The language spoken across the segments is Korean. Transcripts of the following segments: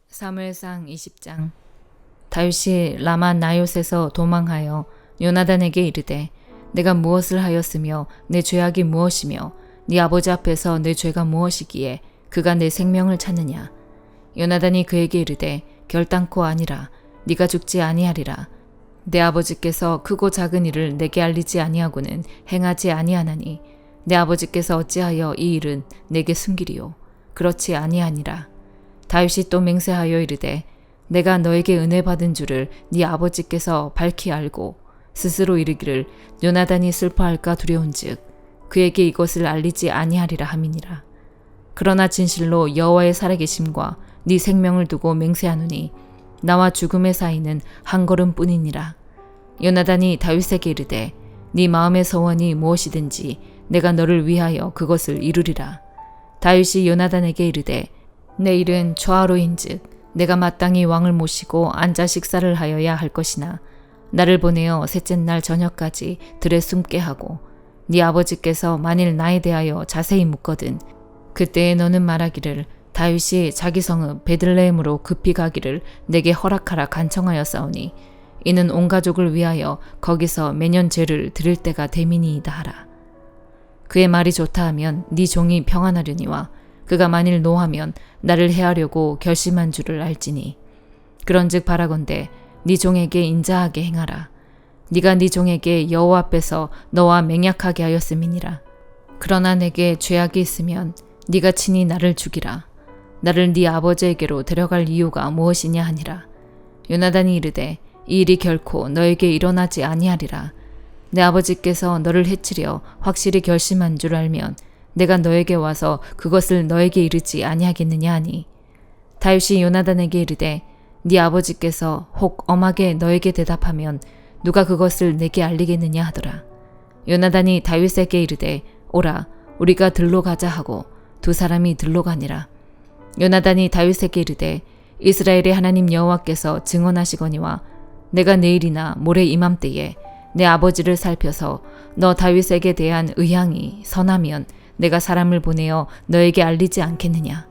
사무엘상 20장. 다윗이 라마 나요스에서 도망하여 요나단에게 이르되 내가 무엇을 하였으며 내 죄악이 무엇이며 네 아버지 앞에서 내 죄가 무엇이기에 그가 내 생명을 찾느냐. 요나단이 그에게 이르되 결단코 아니라. 네가 죽지 아니하리라. 내 아버지께서 크고 작은 일을 내게 알리지 아니하고는 행하지 아니하나니 내 아버지께서 어찌하여 이 일은 내게 숨기리요. 그렇지 아니하니라. 다윗이 또 맹세하여 이르되 내가 너에게 은혜 받은 줄을 네 아버지께서 밝히 알고 스스로 이르기를 요나단이 슬퍼할까 두려운즉 그에게 이것을 알리지 아니하리라 함이니라. 그러나 진실로 여호와의 살아계심과 네 생명을 두고 맹세하노니 나와 죽음의 사이는 한 걸음뿐이니라. 요나단이 다윗에게 이르되 네 마음의 소원이 무엇이든지 내가 너를 위하여 그것을 이루리라. 다윗이 요나단에게 이르되 내일은 초하루인즉 내가 마땅히 왕을 모시고 앉아 식사를 하여야 할 것이나 나를 보내어 셋째 날 저녁까지 들에 숨게 하고 네 아버지께서 만일 나에 대하여 자세히 묻거든 그때에 너는 말하기를 다윗이 자기 성읍 베들레헴으로 급히 가기를 내게 허락하라 간청하였사오니 이는 온 가족을 위하여 거기서 매년 제를 드릴 때가 되미니이다 하라. 그의 말이 좋다 하면 네 종이 평안하려니와 그가 만일 노하면 나를 해하려고 결심한 줄을 알지니 그런즉 바라건대 네 종에게 인자하게 행하라. 네가 네 종에게 여호와 앞에서 너와 맹약하게 하였음이니라. 그러나 내게 죄악이 있으면 네가 친히 나를 죽이라. 나를 네 아버지에게로 데려갈 이유가 무엇이냐 하니라. 요나단이 이르되 이 일이 결코 너에게 일어나지 아니하리라. 내 아버지께서 너를 해치려 확실히 결심한 줄 알면 내가 너에게 와서 그것을 너에게 이르지 아니하겠느냐 하니 다윗이 요나단에게 이르되 네 아버지께서 혹 엄하게 너에게 대답하면 누가 그것을 내게 알리겠느냐 하더라. 요나단이 다윗에게 이르되 오라 우리가 들로 가자 하고 두 사람이 들로 가니라. 요나단이 다윗에게 이르되 이스라엘의 하나님 여호와께서 증언하시거니와 내가 내일이나 모레 이맘때에 내 아버지를 살펴서 너 다윗에게 대한 의향이 선하면 내가 사람을 보내어 너에게 알리지 않겠느냐.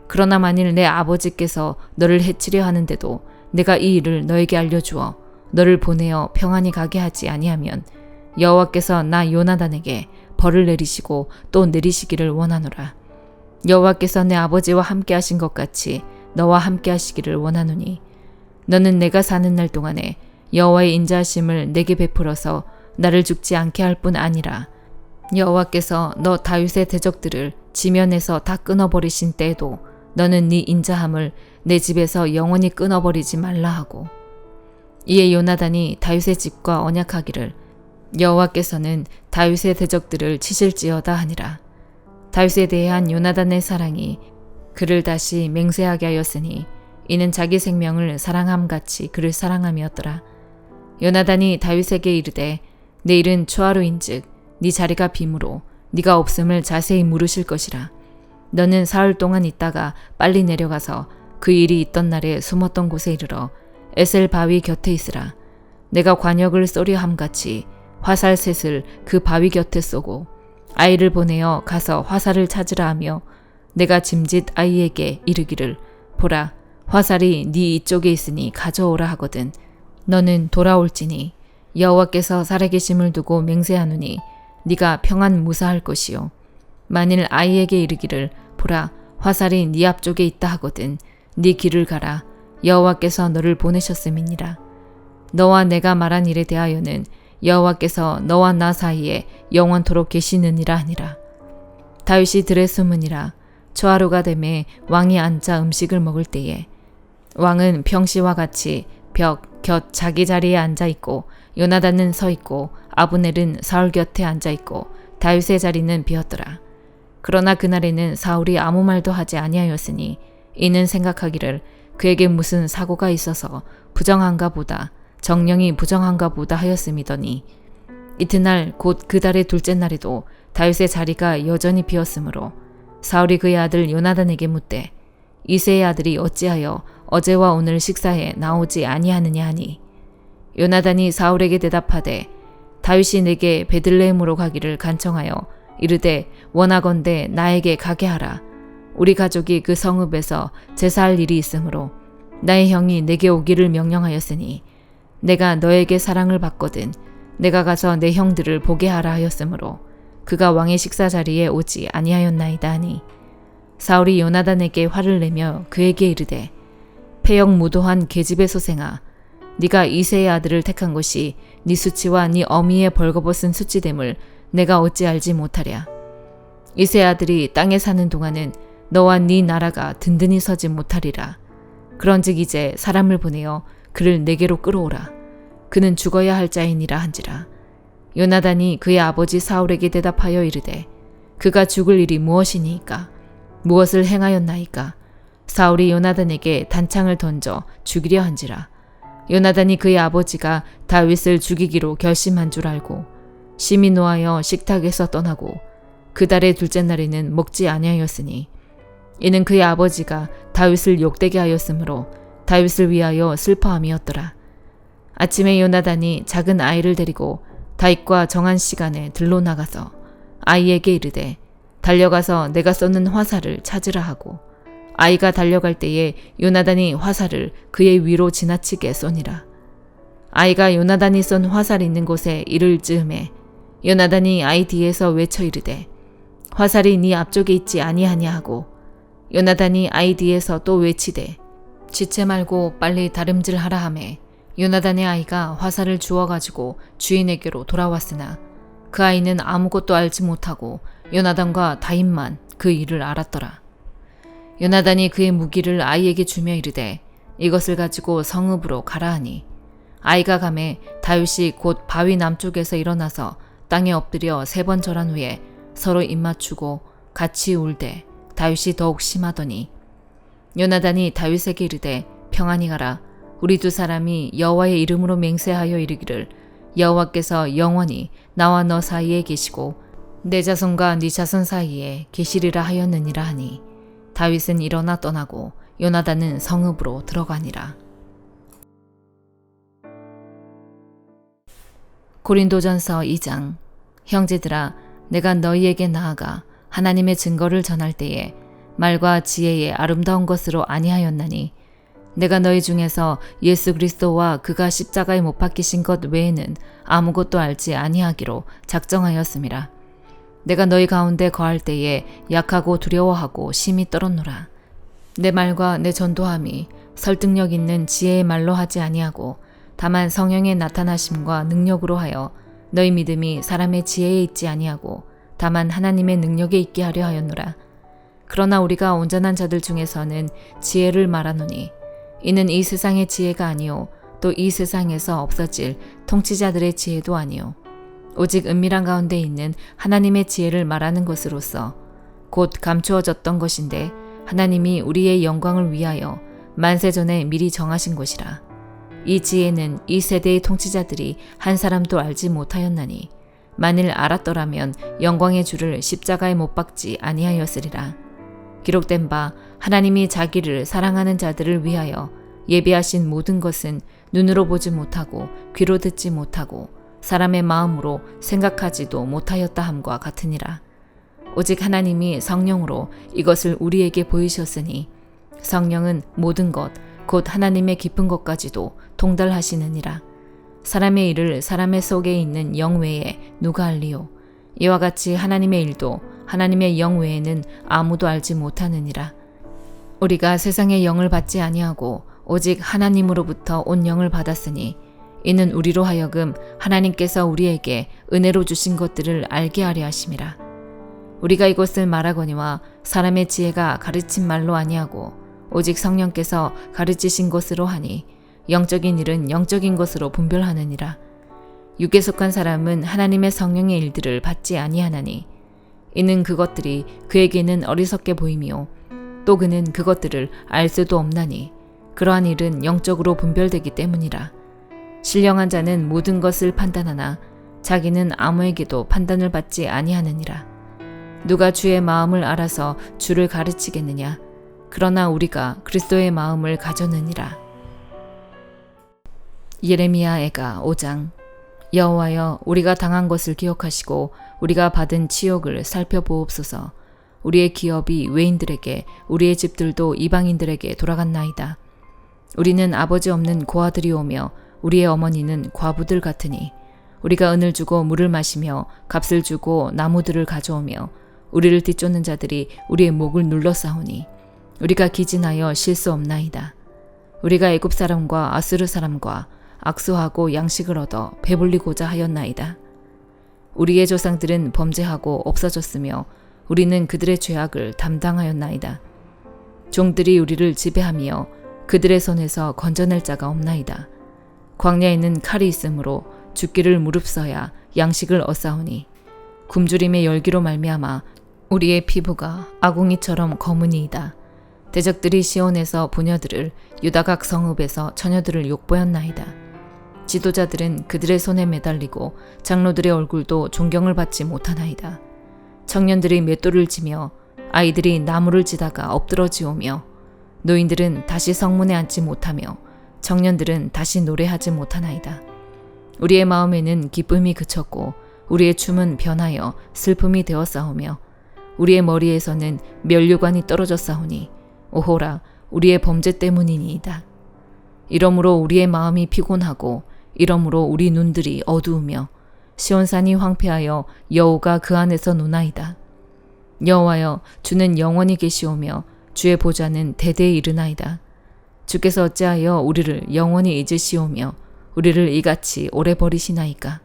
그러나 만일 내 아버지께서 너를 해치려 하는데도 내가 이 일을 너에게 알려주어 너를 보내어 평안히 가게 하지 아니하면 여호와께서 나 요나단에게 벌을 내리시고 또 내리시기를 원하노라. 여호와께서 내 아버지와 함께 하신 것 같이 너와 함께 하시기를 원하노니 너는 내가 사는 날 동안에 여호와의 인자하심을 내게 베풀어서 나를 죽지 않게 할 뿐 아니라 여호와께서 너 다윗의 대적들을 지면에서 다 끊어버리신 때에도 너는 네 인자함을 내 집에서 영원히 끊어버리지 말라 하고 이에 요나단이 다윗의 집과 언약하기를 여호와께서는 다윗의 대적들을 치실지어다 하니라. 다윗에 대한 요나단의 사랑이 그를 다시 맹세하게 하였으니 이는 자기 생명을 사랑함같이 그를 사랑함이었더라. 요나단이 다윗에게 이르되 내일은 초하루인즉 네 자리가 빔으로 네가 없음을 자세히 물으실 것이라. 너는 사흘 동안 있다가 빨리 내려가서 그 일이 있던 날에 숨었던 곳에 이르러 에셀 바위 곁에 있으라. 내가 관역을 쏘려 함같이 화살 셋을 그 바위 곁에 쏘고 아이를 보내어 가서 화살을 찾으라 하며 내가 짐짓 아이에게 이르기를 보라 화살이 네 이쪽에 있으니 가져오라 하거든 너는 돌아올지니 여호와께서 살아계심을 두고 맹세하노니 네가 평안 무사할 것이요 만일 아이에게 이르기를 보라 화살이 네 앞쪽에 있다 하거든 네 길을 가라 여호와께서 너를 보내셨음이니라. 너와 내가 말한 일에 대하여는 여호와께서 너와 나 사이에 영원토록 계시느니라 하니라. 다윗이 들에 숨으니라. 초하루가 되매 왕이 앉아 음식을 먹을 때에 왕은 평시와 같이 벽 곁 자기 자리에 앉아 있고 요나단은 서 있고 아브넬은 사울 곁에 앉아 있고 다윗의 자리는 비었더라. 그러나 그날에는 사울이 아무 말도 하지 아니하였으니 이는 생각하기를 그에게 무슨 사고가 있어서 부정한가 보다 정령이 부정한가 보다 하였음이더니 이튿날 곧 그 달의 둘째 날에도 다윗의 자리가 여전히 비었으므로 사울이 그의 아들 요나단에게 묻되 이새의 아들이 어찌하여 어제와 오늘 식사에 나오지 아니하느냐 하니 요나단이 사울에게 대답하되 다윗이 내게 베들레헴으로 가기를 간청하여 이르되 원하건대 나에게 가게 하라. 우리 가족이 그 성읍에서 제사할 일이 있으므로 나의 형이 내게 오기를 명령하였으니 내가 너에게 사랑을 받거든 내가 가서 내 형들을 보게 하라 하였으므로 그가 왕의 식사 자리에 오지 아니하였나이다 하니 사울이 요나단에게 화를 내며 그에게 이르되 패역무도한 계집의 소생아 네가 이새의 아들을 택한 것이 네 수치와 네 어미의 벌거벗은 수치됨을 내가 어찌 알지 못하랴. 이새의 아들이 땅에 사는 동안은 너와 네 나라가 든든히 서지 못하리라. 그런즉 이제 사람을 보내어 그를 내게로 끌어오라. 그는 죽어야 할 자이니라 한지라. 요나단이 그의 아버지 사울에게 대답하여 이르되 그가 죽을 일이 무엇이니이까? 무엇을 행하였나이까? 사울이 요나단에게 단창을 던져 죽이려 한지라. 요나단이 그의 아버지가 다윗을 죽이기로 결심한 줄 알고 심히 노하여 식탁에서 떠나고 그 달의 둘째 날에는 먹지 아니하였으니 이는 그의 아버지가 다윗을 욕되게 하였으므로 다윗을 위하여 슬퍼함이었더라. 아침에 요나단이 작은 아이를 데리고 다윗과 정한 시간에 들로 나가서 아이에게 이르되 달려가서 내가 쏘는 화살을 찾으라 하고 아이가 달려갈 때에 요나단이 화살을 그의 위로 지나치게 쏘니라. 아이가 요나단이 쏜 화살이 있는 곳에 이를 즈음에 요나단이 아이 뒤에서 외쳐 이르되 화살이 네 앞쪽에 있지 아니하냐 하고 요나단이 아이 뒤에서 또 외치되 지체 말고 빨리 다름질하라 하매 요나단의 아이가 화살을 주워가지고 주인에게로 돌아왔으나 그 아이는 아무것도 알지 못하고 요나단과 다윗만 그 일을 알았더라. 요나단이 그의 무기를 아이에게 주며 이르되 이것을 가지고 성읍으로 가라 하니 아이가 가매 다윗이 곧 바위 남쪽에서 일어나서 땅에 엎드려 3번 절한 후에 서로 입맞추고 같이 울되 다윗이 더욱 심하더니 요나단이 다윗에게 이르되 평안히 가라. 우리 두 사람이 여호와의 이름으로 맹세하여 이르기를 여호와께서 영원히 나와 너 사이에 계시고 내 자손과 네 자손 사이에 계시리라 하였느니라 하니 다윗은 일어나 떠나고 요나단은 성읍으로 들어가니라. 고린도전서 2장. 형제들아 내가 너희에게 나아가 하나님의 증거를 전할 때에 말과 지혜의 아름다운 것으로 아니하였나니 내가 너희 중에서 예수 그리스도와 그가 십자가에 못 박히신 것 외에는 아무것도 알지 아니하기로 작정하였음이라. 내가 너희 가운데 거할 때에 약하고 두려워하고 심히 떨었노라. 내 말과 내 전도함이 설득력 있는 지혜의 말로 하지 아니하고 다만 성령의 나타나심과 능력으로 하여 너희 믿음이 사람의 지혜에 있지 아니하고 다만 하나님의 능력에 있게 하려 하였노라. 그러나 우리가 온전한 자들 중에서는 지혜를 말하노니 이는 이 세상의 지혜가 아니요 또 이 세상에서 없어질 통치자들의 지혜도 아니요 오직 은밀한 가운데 있는 하나님의 지혜를 말하는 것으로서 곧 감추어졌던 것인데 하나님이 우리의 영광을 위하여 만세전에 미리 정하신 것이라. 이 지혜는 이 세대의 통치자들이 한 사람도 알지 못하였나니 만일 알았더라면 영광의 주를 십자가에 못 박지 아니하였으리라. 기록된 바 하나님이 자기를 사랑하는 자들을 위하여 예비하신 모든 것은 눈으로 보지 못하고 귀로 듣지 못하고 사람의 마음으로 생각하지도 못하였다 함과 같으니라. 오직 하나님이 성령으로 이것을 우리에게 보이셨으니 성령은 모든 것 곧 하나님의 깊은 것까지도 통달하시느니라. 사람의 일을 사람의 속에 있는 영 외에 누가 알리요? 이와 같이 하나님의 일도 하나님의 영 외에는 아무도 알지 못하느니라. 우리가 세상의 영을 받지 아니하고 오직 하나님으로부터 온 영을 받았으니 이는 우리로 하여금 하나님께서 우리에게 은혜로 주신 것들을 알게 하려 하심이라. 우리가 이것을 말하거니와 사람의 지혜가 가르친 말로 아니하고 오직 성령께서 가르치신 것으로 하니 영적인 일은 영적인 것으로 분별하느니라. 육에 속한 사람은 하나님의 성령의 일들을 받지 아니하나니 이는 그것들이 그에게는 어리석게 보이며 또 그는 그것들을 알 수도 없나니 그러한 일은 영적으로 분별되기 때문이라. 신령한 자는 모든 것을 판단하나 자기는 아무에게도 판단을 받지 아니하느니라. 누가 주의 마음을 알아서 주를 가르치겠느냐? 그러나 우리가 그리스도의 마음을 가졌느니라. 예레미야 애가 5장. 여호와여 우리가 당한 것을 기억하시고 우리가 받은 치욕을 살펴보옵소서. 우리의 기업이 외인들에게, 우리의 집들도 이방인들에게 돌아갔나이다. 우리는 아버지 없는 고아들이 오며 우리의 어머니는 과부들 같으니 우리가 은을 주고 물을 마시며 값을 주고 나무들을 가져오며 우리를 뒤쫓는 자들이 우리의 목을 눌러싸우니 우리가 기진하여 쉴 수 없나이다. 우리가 애굽 사람과 아수르 사람과 악수하고 양식을 얻어 배불리고자 하였나이다. 우리의 조상들은 범죄하고 없어졌으며 우리는 그들의 죄악을 담당하였나이다. 종들이 우리를 지배하며 그들의 손에서 건져낼 자가 없나이다. 광야에는 칼이 있으므로 죽기를 무릅써야 양식을 얻사오니 굶주림의 열기로 말미암아 우리의 피부가 아궁이처럼 검으니이다. 대적들이 시온에서 부녀들을, 유다각 성읍에서 처녀들을 욕보였나이다. 지도자들은 그들의 손에 매달리고 장로들의 얼굴도 존경을 받지 못하나이다. 청년들이 맷돌을 지며 아이들이 나무를 지다가 엎드러지오며 노인들은 다시 성문에 앉지 못하며 청년들은 다시 노래하지 못하나이다. 우리의 마음에는 기쁨이 그쳤고 우리의 춤은 변하여 슬픔이 되어 싸우며 우리의 머리에서는 면류관이 떨어져 싸우니 오호라 우리의 범죄 때문이니이다. 이러므로 우리의 마음이 피곤하고 이러므로 우리 눈들이 어두우며 시온산이 황폐하여 여호가 그 안에서 노나이다. 여호와여 주는 영원히 계시오며 주의 보좌는 대대에 이르나이다. 주께서 어찌하여 우리를 영원히 잊으시오며 우리를 이같이 오래 버리시나이까.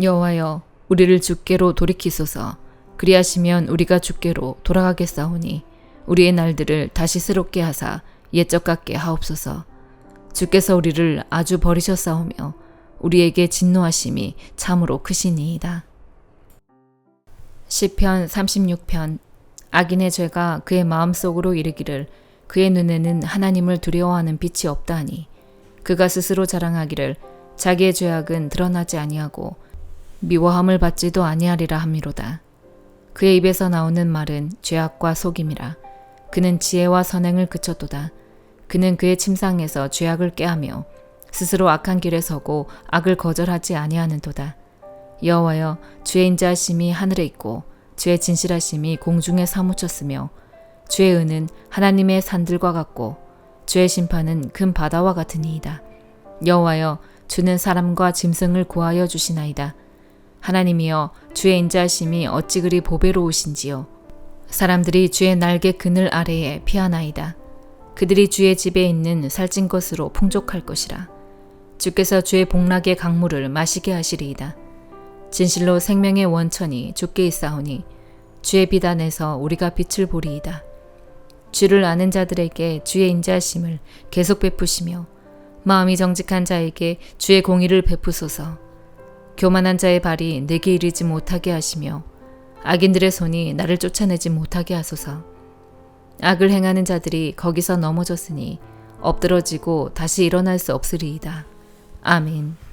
여호와여 우리를 주께로 돌이키소서. 그리하시면 우리가 주께로 돌아가겠사오니 우리의 날들을 다시 새롭게 하사 옛적 같게 하옵소서. 주께서 우리를 아주 버리셨사오며 우리에게 진노하심이 참으로 크시니이다. 시편 36편. 악인의 죄가 그의 마음속으로 이르기를 그의 눈에는 하나님을 두려워하는 빛이 없다하니 그가 스스로 자랑하기를 자기의 죄악은 드러나지 아니하고 미워함을 받지도 아니하리라 함이로다. 그의 입에서 나오는 말은 죄악과 속임이라. 그는 지혜와 선행을 그쳤도다. 그는 그의 침상에서 죄악을 꾀하며 스스로 악한 길에 서고 악을 거절하지 아니하는도다. 여호와여 주의 인자하심이 하늘에 있고 주의 진실하심이 공중에 사무쳤으며 주의 은은 하나님의 산들과 같고 주의 심판은 큰 바다와 같으니이다. 여호와여 주는 사람과 짐승을 구하여 주시나이다. 하나님이여 주의 인자하심이 어찌 그리 보배로우신지요. 사람들이 주의 날개 그늘 아래에 피하나이다. 그들이 주의 집에 있는 살찐 것으로 풍족할 것이라. 주께서 주의 복락의 강물을 마시게 하시리이다. 진실로 생명의 원천이 주께 있사오니 주의 비단에서 우리가 빛을 보리이다. 주를 아는 자들에게 주의 인자하심을 계속 베푸시며 마음이 정직한 자에게 주의 공의를 베푸소서. 교만한 자의 발이 내게 이르지 못하게 하시며 악인들의 손이 나를 쫓아내지 못하게 하소서. 악을 행하는 자들이 거기서 넘어졌으니 엎드러지고 다시 일어날 수 없으리이다. 아멘.